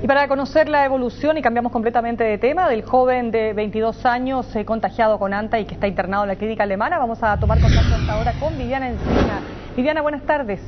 Y para conocer la evolución, y cambiamos completamente de tema, del joven de 22 años contagiado con ANTA y que está internado en la clínica alemana, vamos a tomar contacto hasta ahora con Viviana Encina. Viviana, buenas tardes.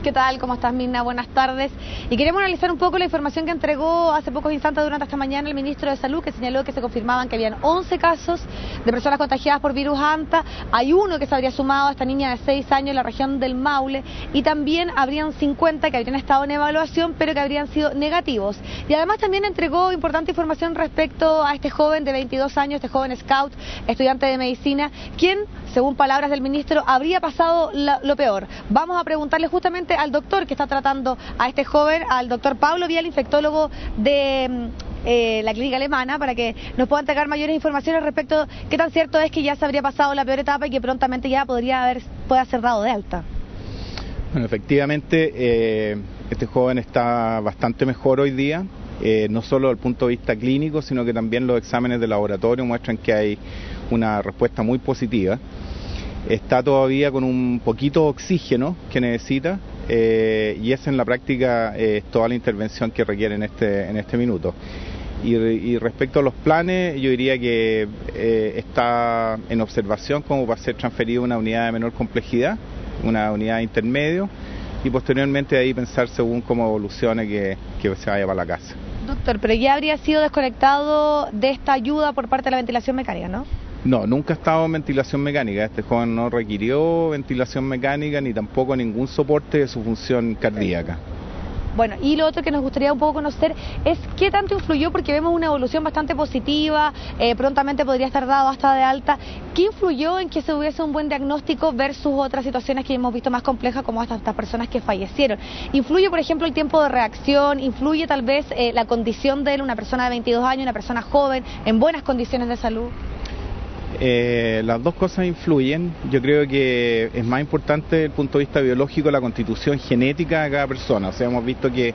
¿Qué tal? ¿Cómo estás, Mirna? Buenas tardes. Y queremos analizar un poco la información que entregó hace pocos instantes durante esta mañana el ministro de Salud, que señaló que se confirmaban que habían 11 casos de personas contagiadas por virus ANTA. Hay uno que se habría sumado a esta niña de 6 años en la región del Maule, y también habrían 50 que habrían estado en evaluación, pero que habrían sido negativos. Y además también entregó importante información respecto a este joven de 22 años, este joven scout, estudiante de medicina, quien, según palabras del ministro, habría pasado lo peor. Vamos a preguntarle justamente al doctor que está tratando a este joven, al doctor Pablo Vial, infectólogo de la clínica alemana, para que nos pueda entregar mayores informaciones respecto a qué tan cierto es que ya se habría pasado la peor etapa y que prontamente ya pueda ser dado de alta. Bueno, efectivamente, este joven está bastante mejor hoy día, no solo desde el punto de vista clínico, sino que también los exámenes de laboratorio muestran que hay una respuesta muy positiva. Está todavía con un poquito de oxígeno que necesita, y es en la práctica toda la intervención que requiere en este minuto. Y respecto a los planes, yo diría que está en observación como para ser transferido a una unidad de menor complejidad, una unidad de intermedio, y posteriormente de ahí pensar según cómo evolucione que se vaya para la casa. Doctor, pero ya habría sido desconectado de esta ayuda por parte de la ventilación mecánica, ¿no? No, nunca ha estado en ventilación mecánica. Este joven no requirió ventilación mecánica ni tampoco ningún soporte de su función cardíaca. Bueno, y lo otro que nos gustaría un poco conocer es qué tanto influyó, porque vemos una evolución bastante positiva, prontamente podría estar dado hasta de alta. ¿Qué influyó en que se hubiese un buen diagnóstico versus otras situaciones que hemos visto más complejas, como estas personas que fallecieron? ¿Influye, por ejemplo, el tiempo de reacción? ¿Influye tal vez la condición de él, una persona de 22 años, una persona joven, en buenas condiciones de salud? Las dos cosas influyen. Yo creo que es más importante desde el punto de vista biológico la constitución genética de cada persona. O sea, hemos visto que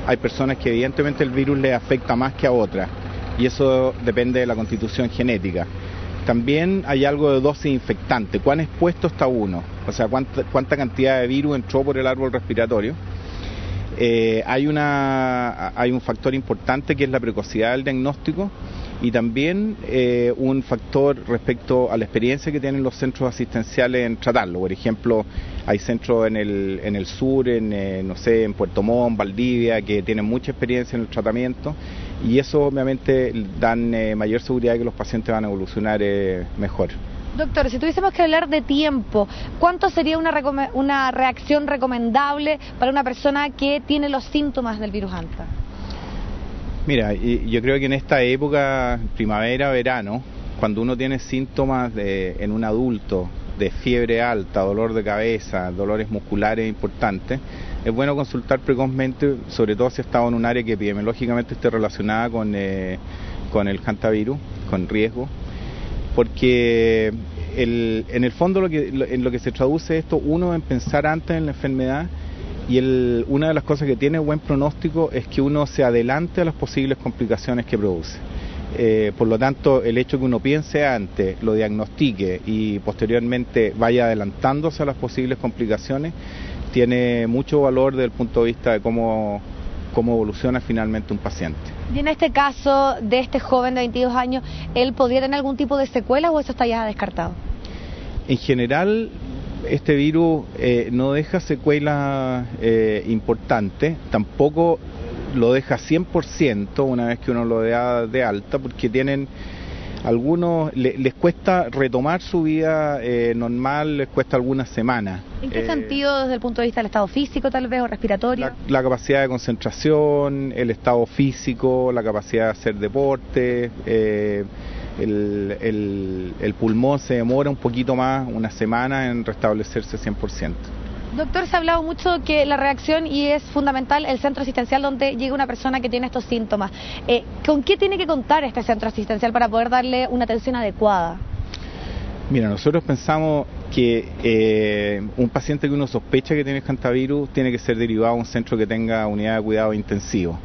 hay personas que evidentemente el virus les afecta más que a otras, y eso depende de la constitución genética. También hay algo de dosis infectante, cuán expuesto está uno, o sea, cuánta cantidad de virus entró por el árbol respiratorio. Hay un factor importante que es la precocidad del diagnóstico, y también un factor respecto a la experiencia que tienen los centros asistenciales en tratarlo. Por ejemplo, hay centros en el sur, no sé, en Puerto Montt, Valdivia, que tienen mucha experiencia en el tratamiento, y eso obviamente dan mayor seguridad de que los pacientes van a evolucionar mejor. Doctor, si tuviésemos que hablar de tiempo, ¿cuánto sería una reacción recomendable para una persona que tiene los síntomas del virus ANTA? Mira, yo creo que en esta época, primavera, verano, cuando uno tiene síntomas en un adulto de fiebre alta, dolor de cabeza, dolores musculares importantes, es bueno consultar precozmente, sobre todo si ha estado en un área que epidemiológicamente esté relacionada con el hantavirus, con riesgo, porque en el fondo en lo que se traduce esto, uno en pensar antes en la enfermedad. Y una de las cosas que tiene buen pronóstico es que uno se adelante a las posibles complicaciones que produce. Por lo tanto, el hecho que uno piense antes, lo diagnostique y posteriormente vaya adelantándose a las posibles complicaciones, tiene mucho valor desde el punto de vista de cómo evoluciona finalmente un paciente. Y en este caso de este joven de 22 años, ¿él podría tener algún tipo de secuelas o eso está ya descartado? En general, este virus no deja secuelas importantes, tampoco lo deja 100% una vez que uno lo da de alta, porque tienen algunos, les cuesta retomar su vida normal, les cuesta algunas semanas. ¿En qué sentido, desde el punto de vista del estado físico tal vez o respiratorio? La capacidad de concentración, el estado físico, la capacidad de hacer deporte. El pulmón se demora un poquito más, una semana, en restablecerse 100%. Doctor, se ha hablado mucho que la reacción, y es fundamental, el centro asistencial donde llega una persona que tiene estos síntomas. ¿Con qué tiene que contar este centro asistencial para poder darle una atención adecuada? Mira, nosotros pensamos que un paciente que uno sospecha que tiene hantavirus tiene que ser derivado a un centro que tenga unidad de cuidado intensivo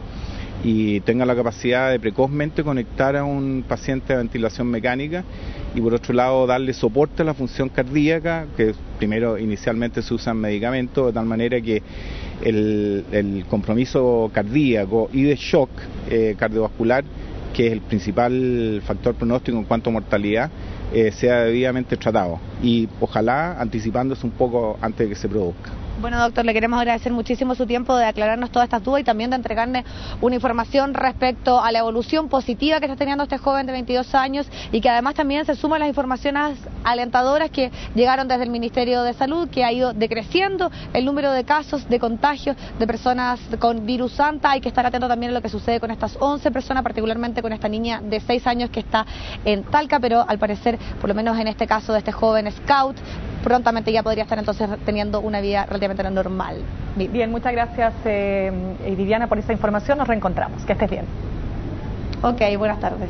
y tenga la capacidad de precozmente conectar a un paciente a ventilación mecánica, y por otro lado darle soporte a la función cardíaca, que primero inicialmente se usan medicamentos, de tal manera que el compromiso cardíaco y de shock cardiovascular, que es el principal factor pronóstico en cuanto a mortalidad, sea debidamente tratado y ojalá anticipándose un poco antes de que se produzca. Bueno, doctor, le queremos agradecer muchísimo su tiempo de aclararnos todas estas dudas y también de entregarnos una información respecto a la evolución positiva que está teniendo este joven de 22 años y que además también se suman las informaciones alentadoras que llegaron desde el Ministerio de Salud, que ha ido decreciendo el número de casos de contagios de personas con virus Anta. Hay que estar atento también a lo que sucede con estas 11 personas, particularmente con esta niña de 6 años que está en Talca, pero al parecer, por lo menos en este caso de este joven Scout, prontamente ya podría estar entonces teniendo una vida relativamente normal. Bien, muchas gracias Viviana por esa información, nos reencontramos, que estés bien. Ok, buenas tardes.